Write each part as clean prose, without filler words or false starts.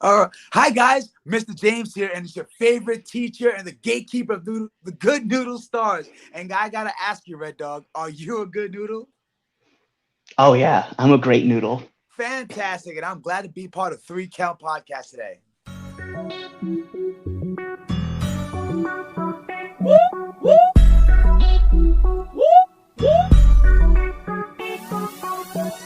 Hi guys, Mr. James here, and it's your favorite teacher and the gatekeeper of the Good Noodle Stars. And I gotta ask you, Red Dog, are you a good noodle? Oh yeah, I'm a great noodle. Fantastic, and I'm glad to be part of Three Count Podcast today.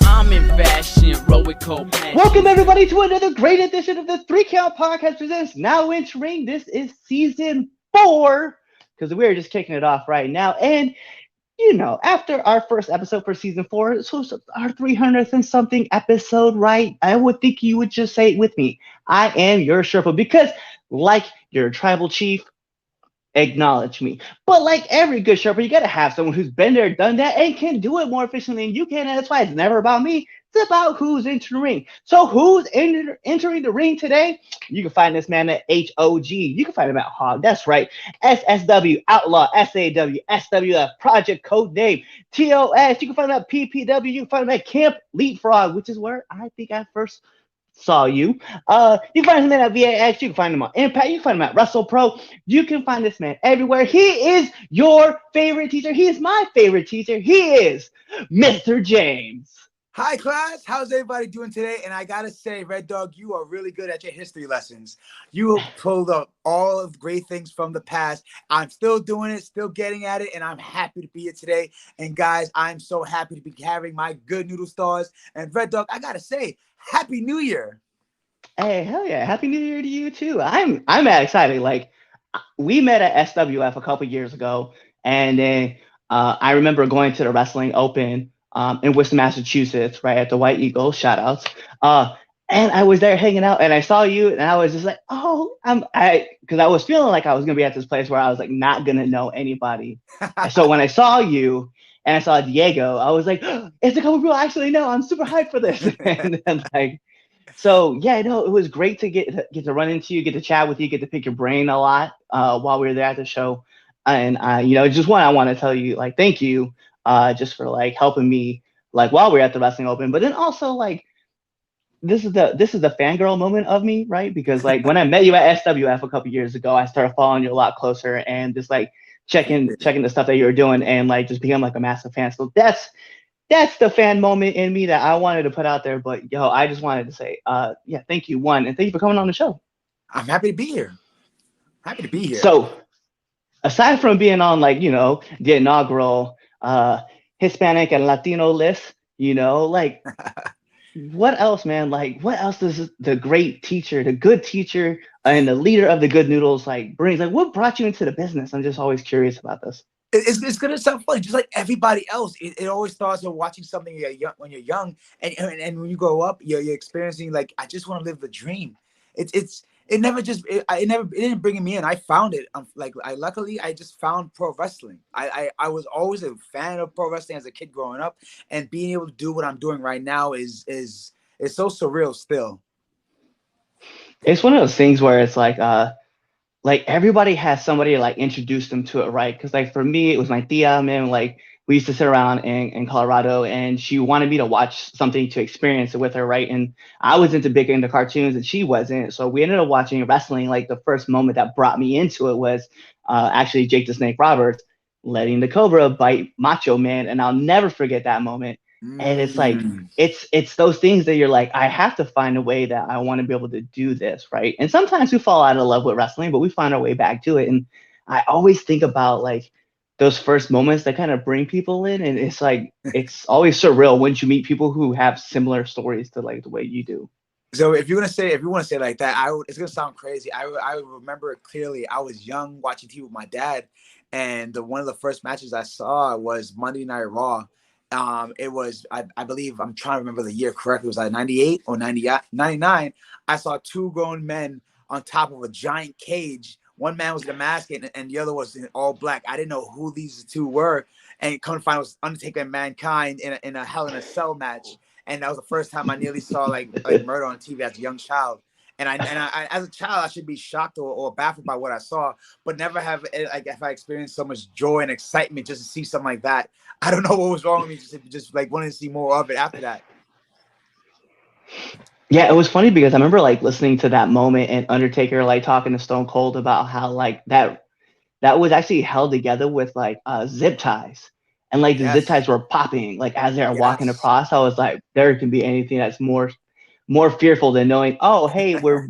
I'm in fashion, roll with cold passion. Welcome everybody to another great edition of the Three Count Podcast Presents. Now entering, this is season 4 because we're just kicking it off right now. And after our first episode for season 4, so it's our 300th and something episode, right? I would think you would just say it with me. I am your Sherpa because, like your tribal chief, acknowledge me. But like every good Sherpa, you gotta have someone who's been there, done that, and can do it more efficiently than you can. And that's why it's never about me. It's about who's entering the ring. So who's entering the ring today? You can find this man at HOG. You can find him at Hog. That's right. SSW Outlaw, SAW, SWF Project Code Name, TOS. You can find him at PPW. You can find him at Camp Leapfrog, which is where I think I first saw you. You can find him at VAX. You can find him on Impact. You can find him at WrestlePro. You can find this man everywhere. He is your favorite teacher. He is my favorite teacher. He is Mr. James. Hi class, how's everybody doing today? And I gotta say, Red Dog, you are really good at your history lessons. You have pulled up all of the great things from the past. I'm still doing it, still getting at it, and I'm happy to be here today. And guys, I'm so happy to be having my good noodle stars. And Red Dog, I gotta say, Happy New Year. Hey, hell yeah! Happy New Year to you too. I'm mad excited. Like we met at SWF a couple years ago, and then I remember going to the Wrestling Open in Worcester, Massachusetts, right at the White Eagles. Shout outs. And I was there hanging out, and I saw you, and I was just like, oh, because I was feeling like I was gonna be at this place where I was like not gonna know anybody. And so when I saw you and I saw Diego, I was like, it's a couple people I actually know. I'm super hyped for this. And then like so yeah, no, it was great to get to run into you, get to chat with you, get to pick your brain a lot while we were there at the show. And just one, I want to tell you like thank you, just for like helping me like while we were at the Wrestling Open. But then also like this is the fangirl moment of me, right? Because like when I met you at SWF a couple years ago, I started following you a lot closer and just like checking the stuff that you were doing and like just become like a massive fan. So that's the fan moment in me that I wanted to put out there. But yo, I just wanted to say, yeah, thank you, one, and thank you for coming on the show. I'm happy to be here. Happy to be here. So, aside from being on like the inaugural Hispanic and Latino list, like what else, man? Like what else does the great teacher, the good teacher, and the leader of the good noodles like brings? Like what brought you into the business? I'm just always curious about this. It's gonna sound funny, just like everybody else. It always starts with watching something when you're young, and when you grow up, you're experiencing like I just want to live the dream. It never just it didn't bring me in. I found it. Like I luckily I just found pro wrestling. I was always a fan of pro wrestling as a kid growing up, and being able to do what I'm doing right now is so surreal still. It's one of those things where it's like everybody has somebody to like introduce them to it, right? Because like for me, it was my tia, man. Like we used to sit around in Colorado, and she wanted me to watch something to experience it with her, right? And I was into cartoons, and she wasn't. So we ended up watching wrestling. Like the first moment that brought me into it was actually Jake the Snake Roberts letting the Cobra bite Macho Man, and I'll never forget that moment. And it's like Mm. it's those things that you're like, I have to find a way that I want to be able to do this, right? And sometimes we fall out of love with wrestling, but we find our way back to it. And I always think about like those first moments that kind of bring people in, and it's like it's always surreal when you meet people who have similar stories to like the way you do. So if you want to say it like that, it's gonna sound crazy. I remember it clearly. I was young watching TV with my dad, and one of the first matches I saw was Monday Night Raw. It was I believe I'm trying to remember the year correctly. It was like 98 or 90, 99. I saw two grown men on top of a giant cage. One man was in a mask and the other was in all black. I didn't know who these two were, and come to find it was Undertaker and Mankind in a Hell in a Cell match. And that was the first time I nearly saw like murder on TV as a young child. And I as a child I should be shocked or baffled by what I saw, but never have like if I experienced so much joy and excitement just to see something like that. I don't know what was wrong with me, just like wanted to see more of it after that. Yeah, it was funny because I remember like listening to that moment and Undertaker like talking to Stone Cold about how like that was actually held together with like zip ties. And like the zip Yes, ties were popping like as they were walking yes. across. I was like, there can be anything that's more fearful than knowing, oh hey, we're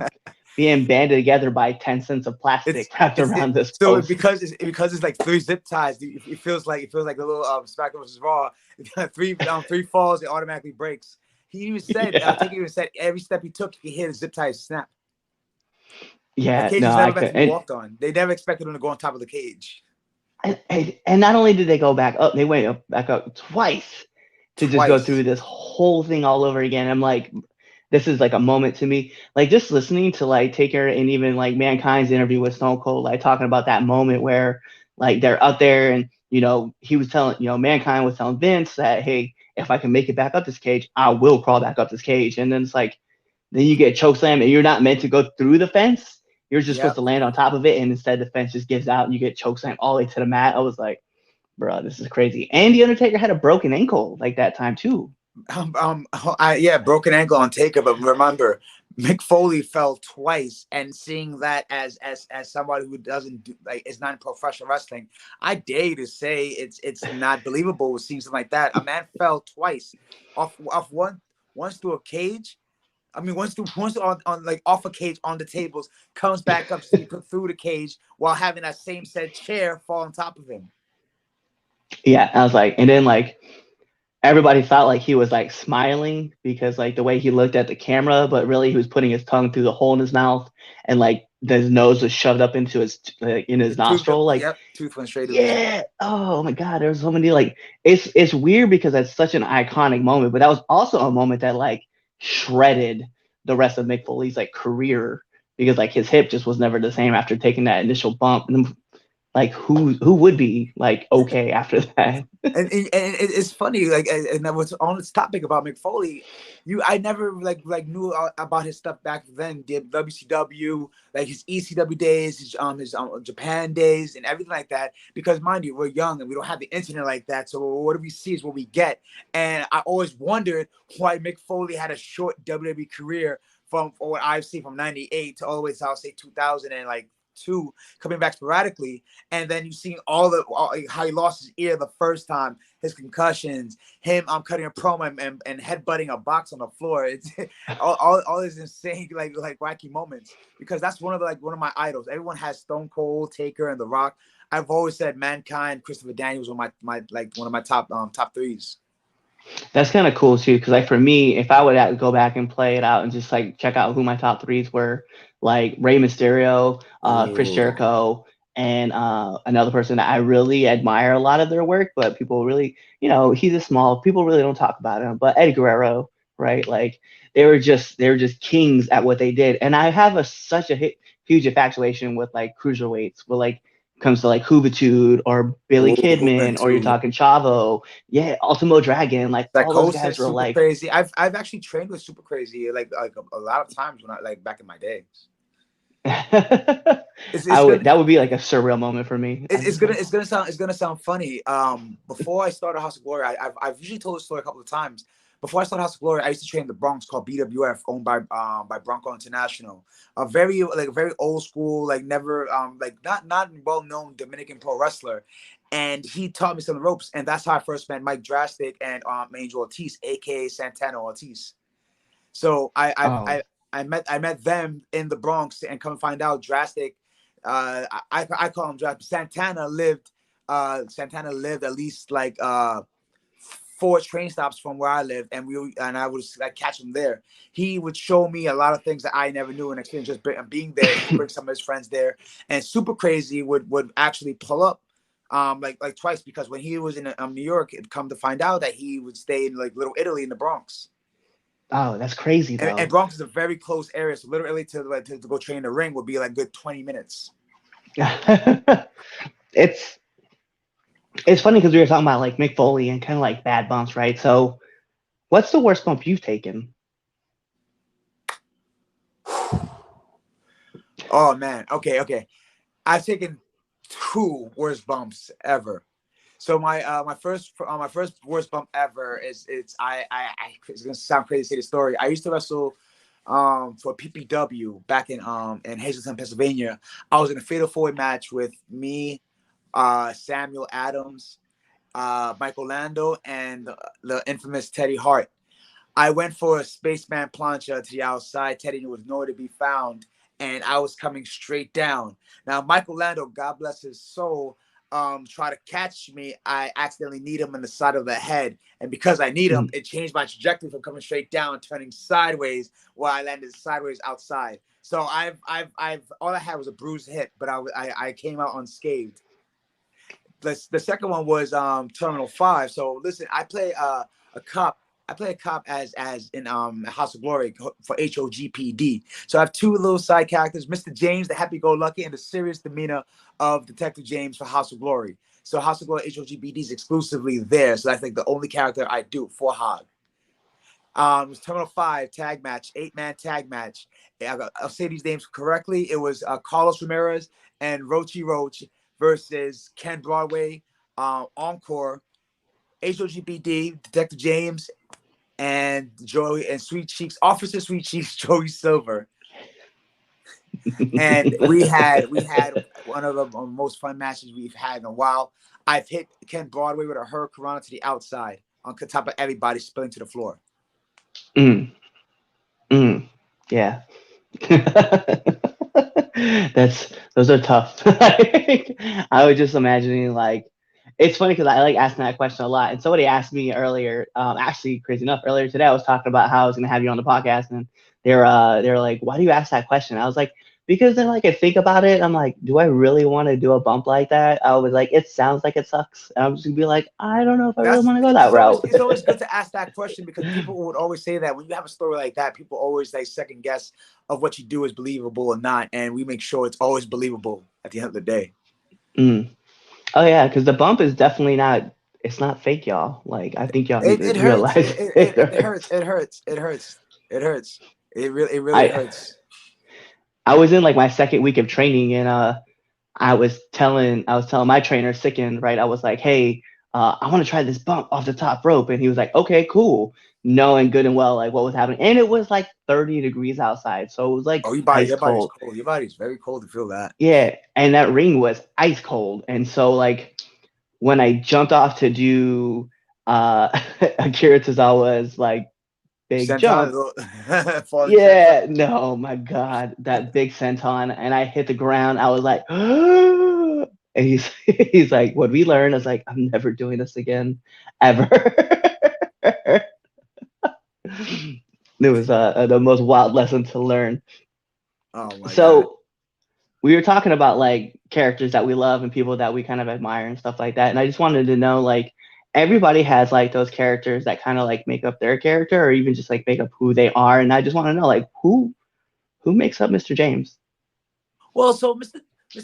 being banded together by 10 cents of plastic It's wrapped it's it, around this so post. because it's like three zip ties. It feels like a little SmackDown versus Raw. Three falls, it automatically breaks. He even said, Yeah. Taker even said every step he took, he hit a zip tie snap. That Yeah, cage no, was I never meant could. to be walked on. They never expected him to go on top of the cage And not only did they go back up, they went back up twice to just go through twice. this whole thing all over again. I'm like, this is like a moment to me. Like just listening to like Taker and even like Mankind's interview with Stone Cold, like talking about that moment where like they're up there and he was telling Mankind was telling Vince that, hey, if I can make it back up this cage, I will crawl back up this cage. And then it's like then you get chokeslam and you're not meant to go through the fence. You're just supposed Yep. to land on top of it, and instead the fence just gives out and you get chokeslam all the way to the mat. I was like, bro, this is crazy. And the Undertaker had a broken ankle like that time too. Broken ankle on Taker, but remember, Mick Foley fell twice, and seeing that as somebody who doesn't do like is not in professional wrestling, I dare you to say it's not believable seeing something like that. A man fell twice, off once through a cage. I mean, once on like off a cage on the tables, comes back up to be put through the cage while having that same said chair fall on top of him. Yeah, I was like, and then like everybody thought like he was like smiling because like the way he looked at the camera, but really he was putting his tongue through the hole in his mouth and like his nose was shoved up into his in his His tooth, nostril. Like, yep, tooth went straight to his. yeah, oh my god, there's so many like it's weird because that's such an iconic moment, but that was also a moment that like shredded the rest of Mick Foley's like career because like his hip just was never the same after taking that initial bump. And like who would be like okay after that? And it's funny, like, and what's on this topic about Mick Foley, I never knew about his stuff back then. Did WCW, like his ECW days, his Japan days, and everything like that. Because mind you, we're young and we don't have the internet like that. So what we see is what we get. And I always wondered why Mick Foley had a short WWE career from what I've seen from '98 to all the way to I'll say 2000 and like two, coming back sporadically, and then you see how he lost his ear the first time, his concussions, him cutting a promo and headbutting a box on the floor. It's all these insane like wacky moments, because that's one of my idols. Everyone has Stone Cold, Taker, and The Rock. I've always said Mankind, Christopher Daniels were my like one of my top threes. That's kind of cool too, because like for me, if I would go back and play it out and just like check out who my top threes were, like Rey Mysterio, Chris Ooh. Jericho, and another person that I really admire a lot of their work, but people really, he's a small. People really don't talk about him, but Eddie Guerrero, right? Like they were just kings at what they did, and I have such a huge infatuation with like cruiserweights, with like comes to like Juventud or Billy Ooh, Kidman, or you're Juventud. talking Chavo, yeah, Ultimo Dragon, like all those guys Psychosis, were Super like, Crazy. I've actually trained with Super Crazy like a lot of times when I like back in my days. I It's would gonna that would be like a surreal moment for me. it, I'm it's just gonna like, it's gonna sound funny. Before I started House of Glory, I've usually told this story a couple of times. Before I started House of Glory, I used to train in the Bronx called BWF, owned by Bronco International. A very old school, like never like not well known Dominican pro wrestler, and he taught me some ropes, and that's how I first met Mike Drastic and Angel Ortiz, aka Santana Ortiz. So oh, I met them in the Bronx, and come find out Drastic. I call him Drastic. Santana lived at least like four train stops from where I lived, and I would like catch him there. He would show me a lot of things that I never knew and experience just being there. He would bring some of his friends there, and Super Crazy would actually pull up. Like twice, because when he was in New York, it come to find out that he would stay in like Little Italy in the Bronx. oh, that's crazy And though. Bronx is a very close area, so literally to go train in the ring would be like good 20 minutes. it's it's funny because we were talking about like Mick Foley and kind of like bad bumps, right? So, what's the worst bump you've taken? Oh man, okay. I've taken two worst bumps ever. So my first worst bump ever is it's gonna sound crazy to say the story. I used to wrestle. for PPW back in Hazleton, Pennsylvania. I was in a fatal four match with me, Samuel Adams, Michael Lando, and the infamous Teddy Hart. I went for a spaceman plancha to the outside. Teddy was nowhere to be found, and I was coming straight down. Now, Michael Lando, God bless his soul, try to catch me. I accidentally need him in the side of the head, and because I need him, Mm. it changed my trajectory from coming straight down, turning sideways, while I landed sideways outside. So all I had was a bruised hip, but I came out unscathed. The second one was Terminal 5. So listen, I play a cop. I play a cop as in House of Glory for HOGPD. So I have two little side characters, Mr. James, the happy-go-lucky, and the serious demeanor of Detective James for House of Glory. So House of Glory HOGPD is exclusively there. So that's like the only character I do for Hog. It was Terminal 5 tag match, 8-man tag match. I'll say these names correctly. It was Carlos Ramirez and Rochi Roach versus Ken Broadway, Encore, HOGPD, Detective James, and Joey and Sweet Cheeks, Officer Sweet Cheeks, Joey Silver. And we had one of the most fun matches we've had in a while. I've hit Ken Broadway with a hurricane to the outside on top of everybody spilling to the floor. Mm. Mm. Yeah. Those are tough. I was just imagining like it's funny because I like asking that question a lot. And somebody asked me earlier, actually crazy enough, earlier today I was talking about how I was gonna have you on the podcast and they're like, why do you ask that question? I was like, because then like I think about it, I'm like, do I really want to do a bump like that? I was like, it sounds like it sucks. And I'm just gonna be like, I don't know if I really That's want to go that it's always route. it's always good to ask that question because people would always say that when you have a story like that, people always like second guess of what you do is believable or not, and we make sure it's always believable at the end of the day. Mm. Oh yeah, because the bump is definitely not. It's not fake, y'all. Like I think y'all need It, to it hurts. realize it It hurts. hurts. It hurts. It hurts. It hurts. It really I hurts. I was in like my second week of training, and I was telling my trainer Sicken, right? I was like, hey, I want to try this bump off the top rope, and he was like, okay, cool, knowing good and well like what was happening, and it was like 30 degrees outside, so it was like Oh, ice your body's cold. cold. Your body's very cold to feel that. Yeah, and that ring was ice cold, and so like when I jumped off to do Akira Tozawa's like big Senton, jump. falling senton. Yeah, no, my God, that big senton, and I hit the ground. I was like, and he's like, what we learned? I was like, I'm never doing this again, ever. It was the most wild lesson to learn. Oh my god. So we were talking about like characters that we love and people that we kind of admire and stuff like that. And I just wanted to know, like, everybody has like those characters that kind of like make up their character or even just like make up who they are. And I just want to know, like, who makes up Mr. James? Well, so Mr.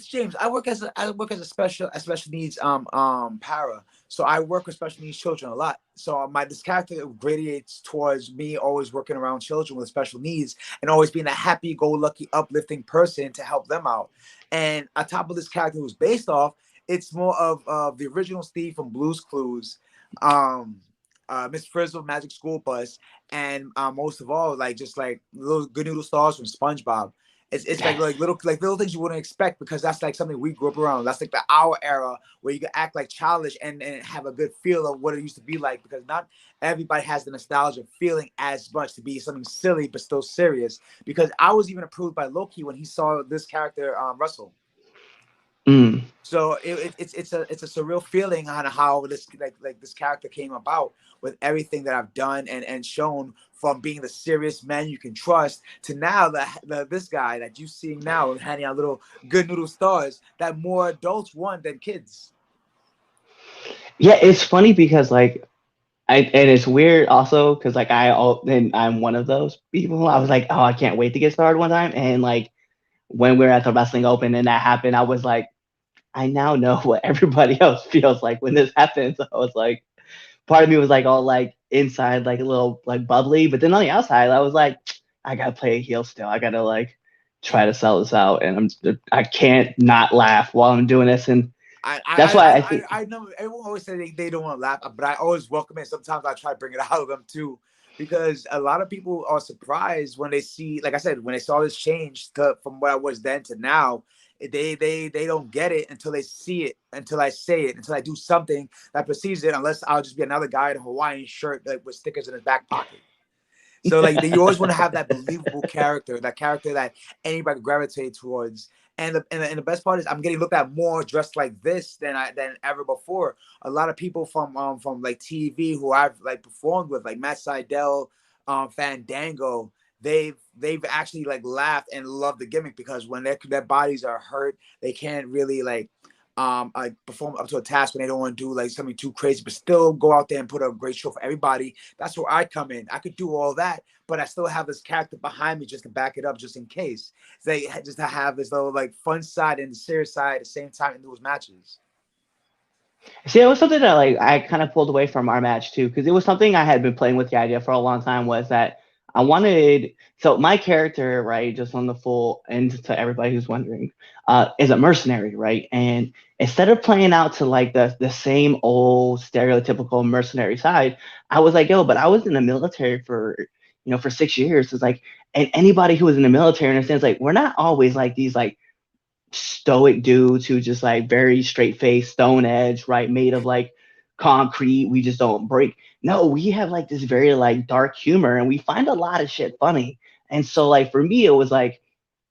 James, I work as a special needs para. So I work with special needs children a lot. So my this character gradiates towards me always working around children with special needs and always being a happy-go-lucky, uplifting person to help them out. And on top of this character who's based off, it's more of the original Steve from Blue's Clues, Miss Frizzle, Magic School Bus, and most of all, like just like little good noodle stars from SpongeBob. It's like little things you wouldn't expect because that's like something we grew up around. That's like the our era where you can act like childish and have a good feel of what it used to be like because not everybody has the nostalgia feeling as much to be something silly but still serious. Because I was even approved by Loki when he saw this character Russell. Mm. So it's a surreal feeling on how this like this character came about with everything that I've done and shown from being the serious man you can trust to now the this guy that you seeing now handing out little good noodle stars that more adults want than kids. Yeah, it's funny because like and it's weird also because like and I'm one of those people. I was like, oh, I can't wait to get started one time. And like when we were at the wrestling open and that happened, I was like, I now know what everybody else feels like when this happens. I was like, part of me was like all like inside, like a little like bubbly, but then on the outside, I was like, I gotta play a heel still. I gotta like try to sell this out, and I can't not laugh while I'm doing this, and that's why I think. I know everyone always say they don't want to laugh, but I always welcome it. Sometimes I try to bring it out of them too. because a lot of people are surprised when they see, like I said, when they saw this change from what I was then to now. They don't get it until they see it, until I say it, until I do something that precedes it. Unless I'll just be another guy in a Hawaiian shirt like with stickers in his back pocket. So like you always want to have that believable character, that character that anybody could gravitate towards. And the best part is I'm getting looked at more dressed like this than ever before. A lot of people from like TV who I've like performed with, like Matt Seidel, Fandango, they've actually like laughed and loved the gimmick, because when their bodies are hurt, they can't really like perform up to a task when they don't want to do like something too crazy, but still go out there and put a great show for everybody. That's where I come in. I could do all that, but I still have this character behind me just to back it up, just in case. They just to have this little like fun side and the serious side at the same time in those matches. See, it was something that like I kind of pulled away from our match too, because it was something I had been playing with the idea for a long time. Was that I wanted so my character, right, just on the full end to everybody who's wondering, is a mercenary, right? And instead of playing out to like the same old stereotypical mercenary side, I was like, yo, but I was in the military for for 6 years. It's like, and anybody who was in the military understands like we're not always like these like stoic dudes who just like very straight face, stone edge, right? Made of like concrete. We just don't break. No, we have like this very like dark humor and we find a lot of shit funny. And so like for me, it was like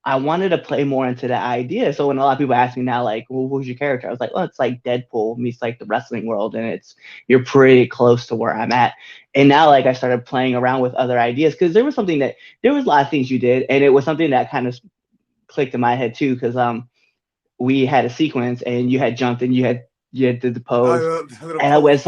I wanted to play more into that idea. So when a lot of people ask me now, like, well, who's your character? I was like, well, it's like Deadpool meets like the wrestling world, and it's you're pretty close to where I'm at. And now like I started playing around with other ideas because there was a lot of things you did, and it was something that kind of clicked in my head too, because we had a sequence and you had jumped and you had did the pose, The little and pose.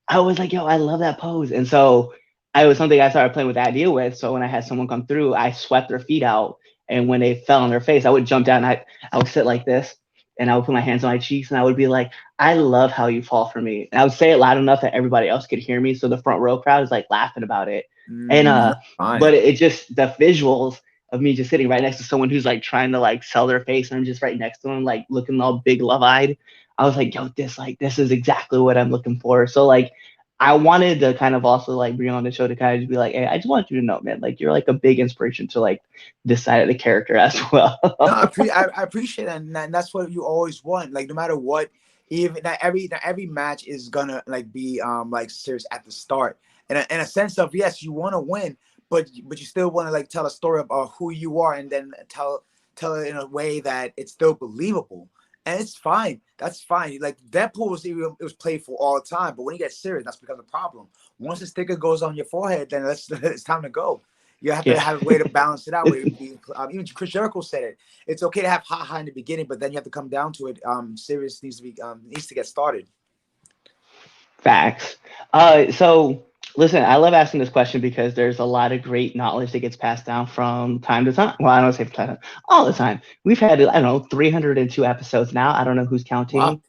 I was like, yo, I love that pose, and so I was something I started playing with the idea with. So when I had someone come through, I swept their feet out, and when they fell on their face, I would jump down. And I would sit like this, and I would put my hands on my cheeks, and I would be like, I love how you fall for me. And I would say it loud enough that everybody else could hear me, so the front row crowd is like laughing about it, and That's fine. but it just the visuals of me just sitting right next to someone who's like trying to like sell their face and I'm just right next to them, like looking all big love eyed. I was like, yo, this is exactly what I'm looking for. So like I wanted to kind of also like bring on the show to kind of just be like, hey, I just want you to know, man, like you're like a big inspiration to like this side of the character as well. No, I appreciate that, and that's what you always want. Like no matter what, even not every match is gonna like be like serious at the start. In a sense of, yes, you want to win, but you still want to like tell a story about who you are, and then tell it in a way that it's still believable. And it's fine. That's fine. Like Deadpool it was playful all the time, but when you get serious, that's becomes a problem. Once the sticker goes on your forehead, then it's time to go. You have to Yeah. have a way to balance it out. Where even Chris Jericho said it. It's okay to have ha in the beginning, but then you have to come down to it. Serious needs to get started. Facts. So listen, I love asking this question because there's a lot of great knowledge that gets passed down from time to time. Well, I don't say from time, all the time. We've had, I don't know, 302 episodes now. I don't know who's Wow, counting,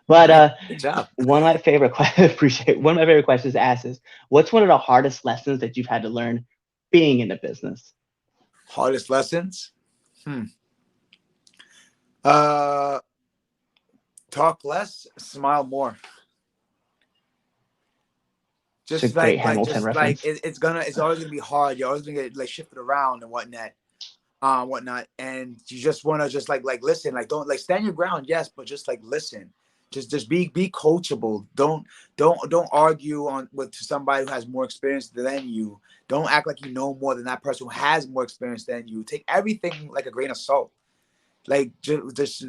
but nice, good job. one of my favorite appreciate one of my favorite questions to ask is, what's one of the hardest lessons that you've had to learn being in the business? Hardest lessons. Hmm. Uh, Talk less, smile more. It's a Just great Hamilton just like reference. it's always gonna be hard. You're always gonna get like shifted around and whatnot, and you just want to just like listen, like don't like stand your ground, yes, but just like listen, just be coachable. Don't argue on with somebody who has more experience than you. Don't act like you know more than that person who has more experience than you. Take everything like a grain of salt. Like just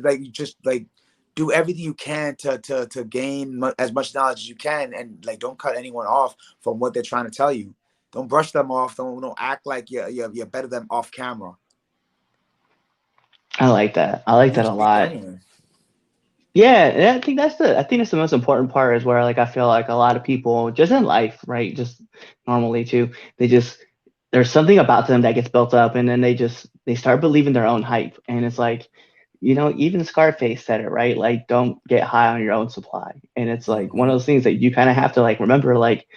like do everything you can to gain as much knowledge as you can, and like don't cut anyone off from what they're trying to tell you. Don't brush them off. Don't act like you're better than off camera. I like that. I like You that a just be lot. genuine. Yeah, and I think that's the most important part is where like I feel like a lot of people just in life, right? Just normally too, they just there's something about them that gets built up and then they start believing their own hype. And it's like, even Scarface said it, right? Like don't get high on your own supply. And it's like one of Hmm. those things that you kind of have to like remember, like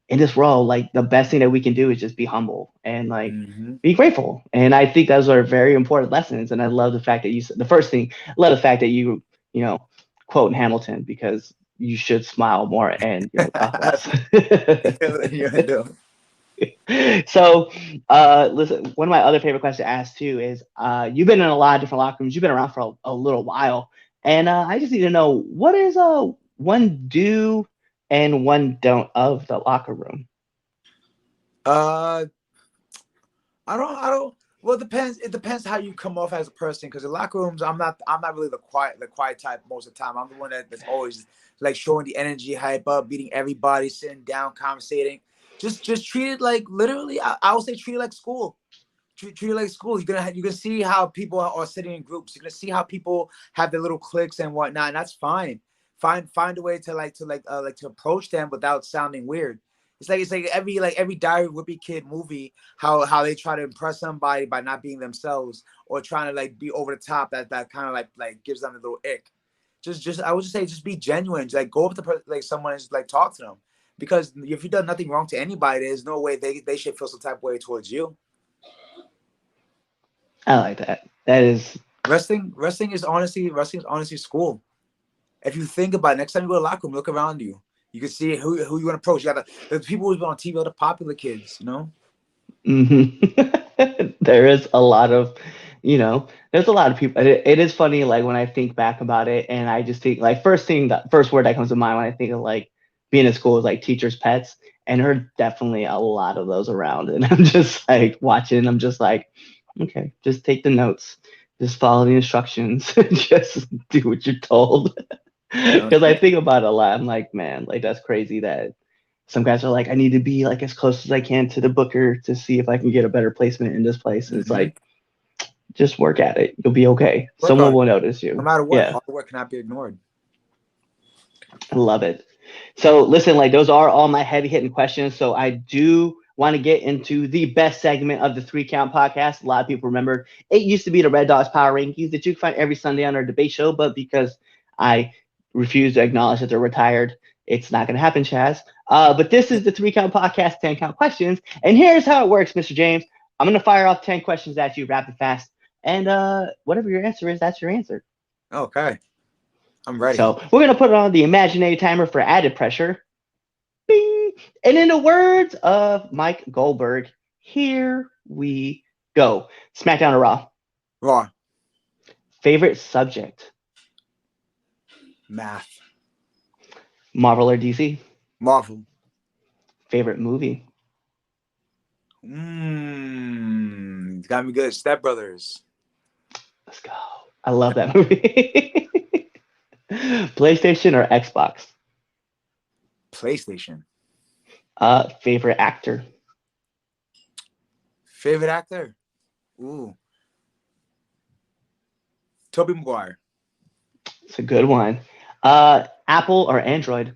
in this world, like the best thing that we can do is just be humble and like Hmm. be grateful. And I think those are very important lessons. And I love the fact that you said the first thing, I love the fact that you know, quote Hamilton because you should smile more and talk less. You know. So, listen, one of my other favorite questions to ask too is, you've been in a lot of different locker rooms. You've been around for a little while, and I just need to know what is one do and one don't of the locker room. Uh, I don't. Well, it depends. It depends how you come off as a person. Because in locker rooms, I'm not really the quiet type most of the time. I'm the one that's always like showing the energy, hype up, beating everybody, sitting down, conversating. Just treat it like literally. I would say treat it like school. Treat it like school. You can see how people are sitting in groups. You're gonna see how people have their little cliques and whatnot, and that's fine. Find a way to to approach them without sounding weird. It's like every Diary of a Wimpy Kid movie, how they try to impress somebody by not being themselves or trying to like be over the top. That kind of like gives them a little ick. Just I would just say just be genuine. Just, like go up to like someone and just like talk to them. Because if you've done nothing wrong to anybody, there's no way they should feel some type of way towards you. I like that. That is Wrestling is honestly school. If you think about it, next time you go to the locker room, look around you. You can see who you want to approach. You got the people who've been on TV, are the popular kids, you know? there is a lot of, there's a lot of people. It is funny, like when I think back about it, and I just think like first word that comes to mind when I think of like being in school is like teachers' pets, and there are definitely a lot of those around, and I'm just like watching. I'm just like, okay, just take the notes, just follow the instructions, just do what you're told. Yeah. Because I think about it a lot. I'm like, man, like that's crazy that some guys are like, I need to be like as close as I can to the booker to see if I can get a better placement in this place. And it's Mm-hmm. like, just work at it. You'll be okay. Work Someone hard. will notice No you. matter what, Yeah, hard work cannot be ignored. I love it. So listen, like those are all my heavy hitting questions. So I do want to get into the best segment of the Three Count podcast. A lot of people remember it used to be the Red Dogs Power Rankings that you can find every Sunday on our debate show, but because I refuse to acknowledge that they're retired, it's not going to happen, Chaz. But this is the Three Count podcast, 10 count questions. And here's how it works, Mr. James. I'm going to fire off 10 questions at you rapid fast. And whatever your answer is, that's your answer. Okay. I'm ready. So we're going to put it on the imaginary timer for added pressure. Bing. And in the words of Mike Goldberg, here we go. SmackDown or Raw? Raw. Favorite subject? Math. Marvel or DC? Marvel. Favorite movie? It's got me good. Step Brothers. Let's go. I love that movie. PlayStation or Xbox? PlayStation. Favorite actor? Favorite actor? Ooh. Tobey Maguire. It's a good one. Apple or Android?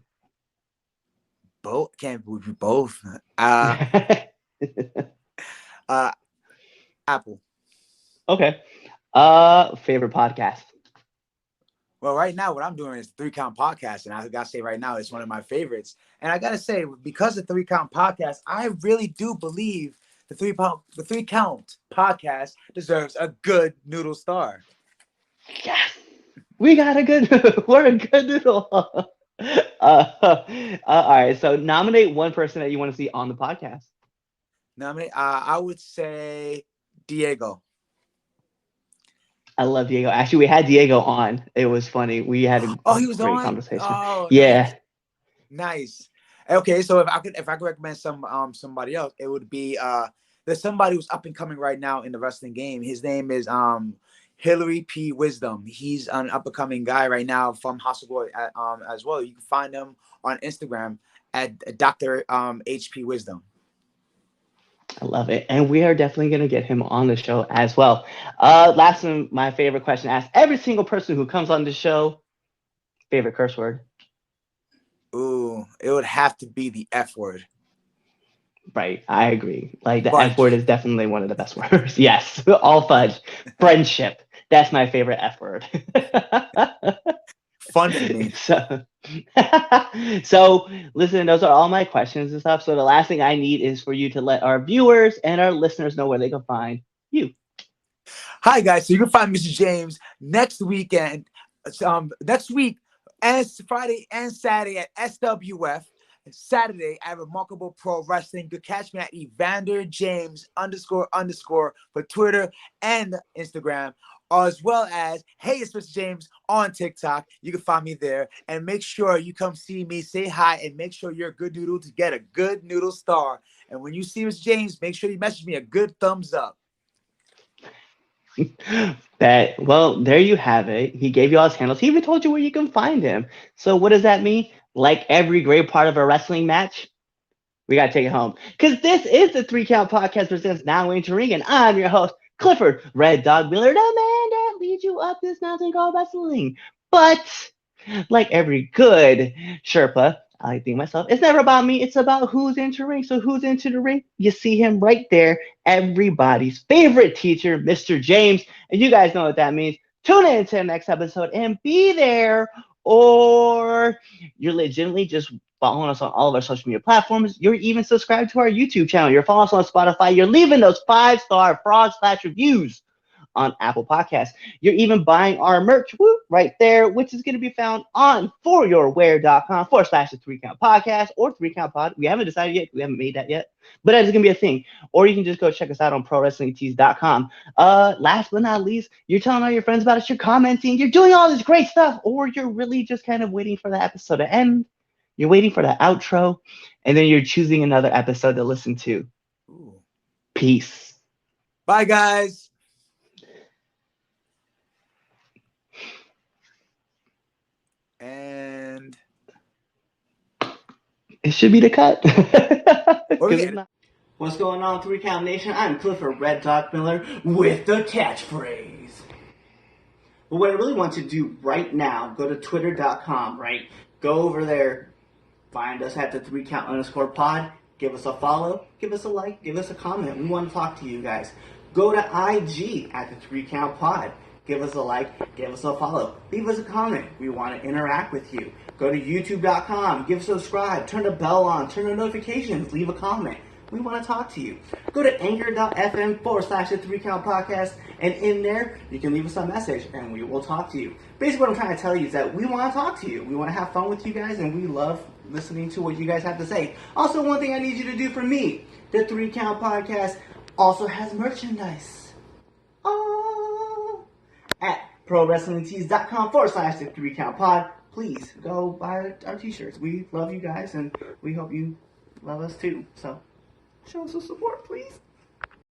Both. Can't believe you both. Uh, Apple. Okay. Favorite podcast? Well, right now, what I'm doing is Three Count Podcast, and I gotta say right now, it's one of my favorites. And I gotta say, because of Three Count Podcast, I really do believe the Three Count Podcast deserves a good noodle star. Yes, we got a good. We're a good noodle. All right. So nominate one person that you want to see on the podcast. Nominate. I would say Diego. I love Diego. Actually, we had Diego on. It was funny. We had a He was great on. conversation. Oh, Yeah. nice. Okay, so if I could recommend somebody else, it would be there's somebody who's up and coming right now in the wrestling game. His name is Hillary P. Wisdom. He's an up and coming guy right now from Hospital as well. You can find him on Instagram at Dr. HP Wisdom. I love it. And we are definitely going to get him on the show as well. Last one, my favorite question asked every single person who comes on the show, favorite curse word? Ooh, it would have to be the F word. Right. I agree. Like the Fudge. F word is definitely one of the best words. Yes. All fudge. Friendship. That's my favorite F word. Fun for me. So listen, those are all my questions and stuff. So the last thing I need is for you to let our viewers and our listeners know where they can find you. Hi guys, so you can find Mr. James next weekend, next week, and Friday and Saturday at SWF. Saturday at Remarkable Pro Wrestling. You can catch me at Evander James __ for Twitter and Instagram, as well as Hey, it's Mr. James on TikTok. You can find me there. And make sure you come see me, say hi, and make sure you're a good noodle to get a good noodle star. And when you see Mr. James, make sure you message me a good thumbs up. Well, there you have it. He gave you all his handles. He even told you where you can find him. So what does that mean? Like every great part of a wrestling match, we got to take it home. Because this is the 3 Count Podcast presents Now Into Ring, and I'm your host, Clifford Red Dog Miller, the man that leads you up this mountain called wrestling. But like every good Sherpa, I think myself, it's never about me. It's about who's into the ring. So who's into the ring? You see him right there. Everybody's favorite teacher, Mr. James. And you guys know what that means. Tune in to the next episode and be there. Or you're legitimately just following us on all of our social media platforms. You're even subscribed to our YouTube channel. You're following us on Spotify. You're leaving those 5-star frog/reviews on Apple Podcasts. You're even buying our merch right there, which is going to be found on foryourwear.com /the 3 Count Podcast or 3 Count Pod. We haven't decided yet. We haven't made that yet, but that is going to be a thing. Or you can just go check us out on prowrestlingtees.com. Last but not least, you're telling all your friends about us. You're commenting. You're doing all this great stuff. Or you're really just kind of waiting for the episode to end. You're waiting for the outro. And then you're choosing another episode to listen to. Ooh. Peace. Bye, guys. And it should be the cut. What's going on, 3 Count Nation? I'm Clifford Red Dog Miller with the catchphrase. But what I really want you to do right now, go to twitter.com, right? Go over there, find us at the 3Count_pod, give us a follow, give us a like, give us a comment. We want to talk to you guys. Go to IG at the 3Count Pod. Give us a like, give us a follow, leave us a comment. We want to interact with you. Go to youtube.com, give us a subscribe, turn the bell on, turn the notifications, leave a comment. We want to talk to you. Go to anchor.fm /the 3Count Podcast, and in there, you can leave us a message, and we will talk to you. Basically, what I'm trying to tell you is that we want to talk to you. We want to have fun with you guys, and we love listening to what you guys have to say. Also, one thing I need you to do for me, the 3Count Podcast also has merchandise. At prowrestlingtees.com /the 3Count Pod. Please go buy our t-shirts. We love you guys, and we hope you love us too. So show us some support, please.